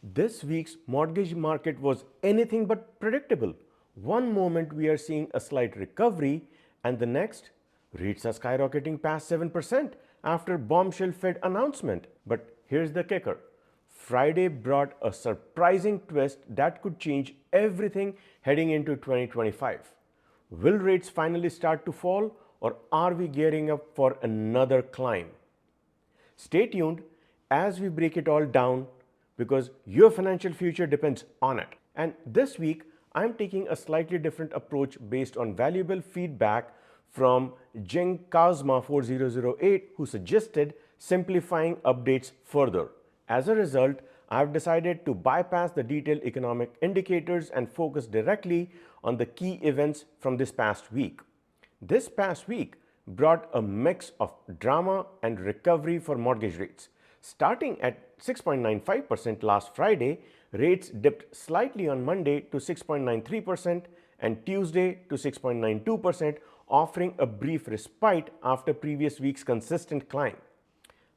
This week's mortgage market was anything but predictable. One moment we are seeing a slight recovery, and the next, rates are skyrocketing past 7% after Bombshell Fed announcement. But here's the kicker. Friday brought a surprising twist that could change everything heading into 2025. Will rates finally start to fall, or are we gearing up for another climb? Stay tuned as we break it all down because your financial future depends on it. And this week, I'm taking a slightly different approach based on valuable feedback from Jing Kazma 4008, who suggested simplifying updates further. As a result, I've decided to bypass the detailed economic indicators and focus directly on the key events from this past week. This past week brought a mix of drama and recovery for mortgage rates. Starting at 6.95% last Friday, rates dipped slightly on Monday to 6.93% and Tuesday to 6.92%, offering a brief respite after previous week's consistent climb.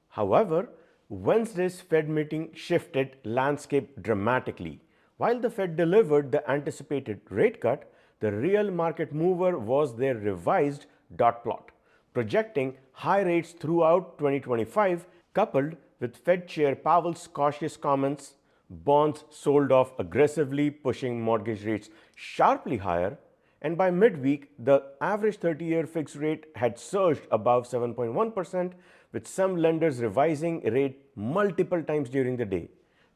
However, Wednesday's Fed meeting shifted landscape dramatically. While the Fed delivered the anticipated rate cut, the real market mover was their revised dot plot, projecting high rates throughout 2025, coupled with Fed Chair Powell's cautious comments. Bonds sold off aggressively, pushing mortgage rates sharply higher, and by midweek, the average 30-year fixed rate had surged above 7.1%, with some lenders revising rate multiple times during the day.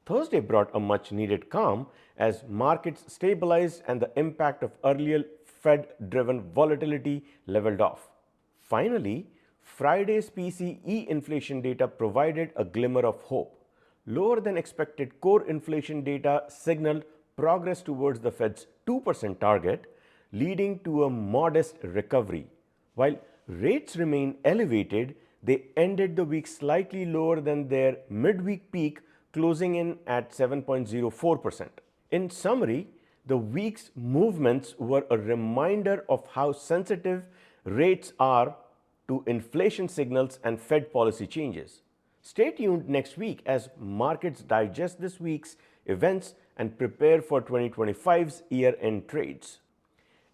Thursday brought a much-needed calm as markets stabilized and the impact of earlier Fed-driven volatility leveled off. Finally, Friday's PCE inflation data provided a glimmer of hope. Lower than expected core inflation data signaled progress towards the Fed's 2% target, leading to a modest recovery. While rates remain elevated, they ended the week slightly lower than their midweek peak, closing in at 7.04%. In summary, the week's movements were a reminder of how sensitive rates are to inflation signals and Fed policy changes. Stay tuned next week as markets digest this week's events and prepare for 2025's year-end trades.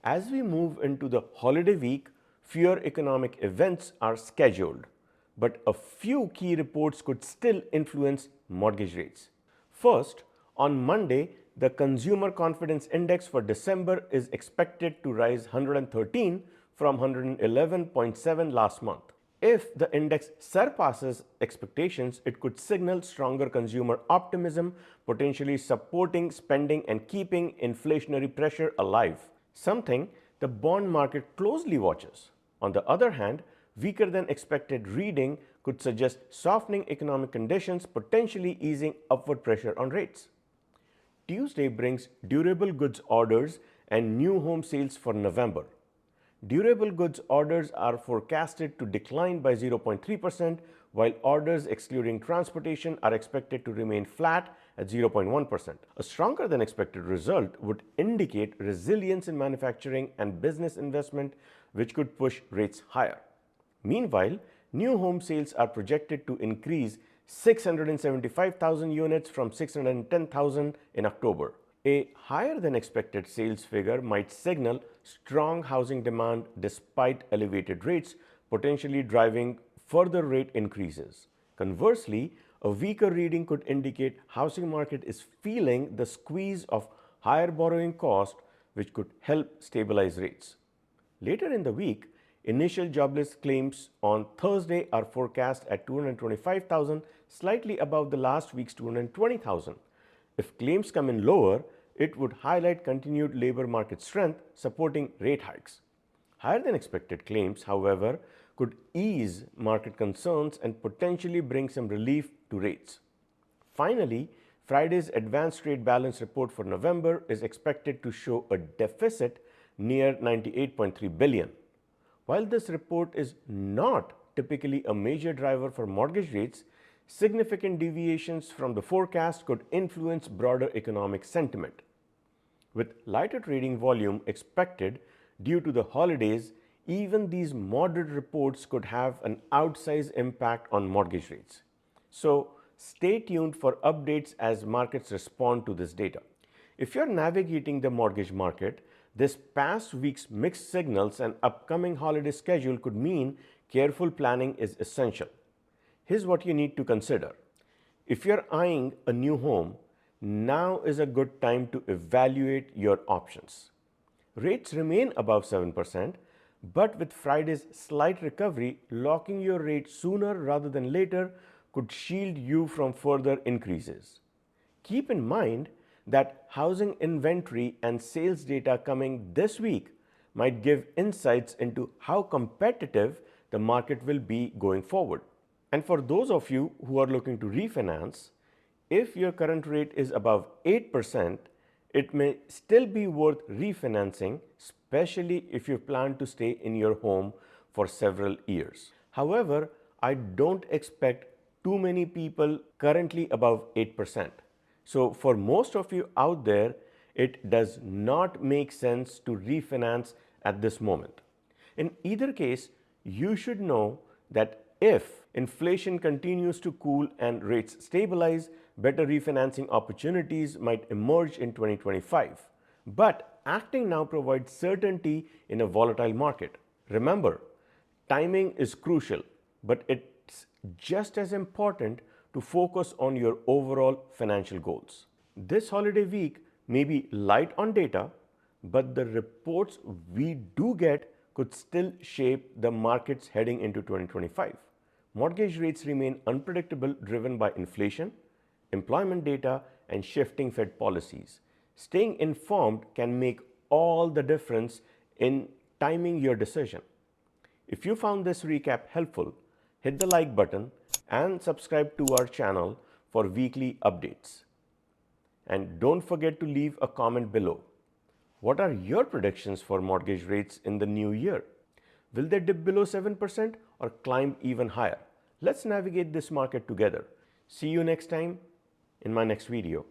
As we move into the holiday week, fewer economic events are scheduled, but a few key reports could still influence mortgage rates. First, on Monday, the Consumer Confidence Index for December is expected to rise 113 from 111.7 last month. If the index surpasses expectations, it could signal stronger consumer optimism, potentially supporting spending and keeping inflationary pressure alive, something the bond market closely watches. On the other hand, weaker than expected reading could suggest softening economic conditions, potentially easing upward pressure on rates. Tuesday brings durable goods orders and new home sales for November. Durable goods orders are forecasted to decline by 0.3%, while orders excluding transportation are expected to remain flat at 0.1%. A stronger than expected result would indicate resilience in manufacturing and business investment, which could push rates higher. Meanwhile, new home sales are projected to increase 675,000 units from 610,000 in October. A higher than expected sales figure might signal strong housing demand despite elevated rates, potentially driving further rate increases. Conversely, a weaker reading could indicate housing market is feeling the squeeze of higher borrowing cost, which could help stabilize rates. Later in the week, initial jobless claims on Thursday are forecast at 225,000, slightly above the last week's 220,000. If claims come in lower, it would highlight continued labor market strength, supporting rate hikes. Higher than expected claims, however, could ease market concerns and potentially bring some relief to rates. Finally, Friday's advanced trade balance report for November is expected to show a deficit near 98.3 billion. While this report is not typically a major driver for mortgage rates, significant deviations from the forecast could influence broader economic sentiment. With lighter trading volume expected due to the holidays, even these moderate reports could have an outsized impact on mortgage rates. So, Stay tuned for updates as markets respond to this data. If you're navigating the mortgage market, this past week's mixed signals and upcoming holiday schedule could mean careful planning is essential. Here's what you need to consider. If you're eyeing a new home, now is a good time to evaluate your options. Rates remain above 7%, but with Friday's slight recovery, locking your rate sooner rather than later could shield you from further increases. Keep in mind that housing inventory and sales data coming this week might give insights into how competitive the market will be going forward. And for those of you who are looking to refinance, if your current rate is above 8%, it may still be worth refinancing, especially if you plan to stay in your home for several years. However, I don't expect too many people currently above 8%. So for most of you out there, it does not make sense to refinance at this moment. In either case, you should know that if inflation continues to cool and rates stabilize, better refinancing opportunities might emerge in 2025. But acting now provides certainty in a volatile market. Remember, timing is crucial, but it's just as important to focus on your overall financial goals. This holiday week may be light on data, but the reports we do get could still shape the markets heading into 2025. Mortgage rates remain unpredictable, driven by inflation, employment data, and shifting Fed policies. Staying informed can make all the difference in timing your decision. If you found this recap helpful, hit the like button and subscribe to our channel for weekly updates. And don't forget to leave a comment below. What are your predictions for mortgage rates in the new year? Will they dip below 7% or climb even higher? Let's navigate this market together. See you next time in my next video.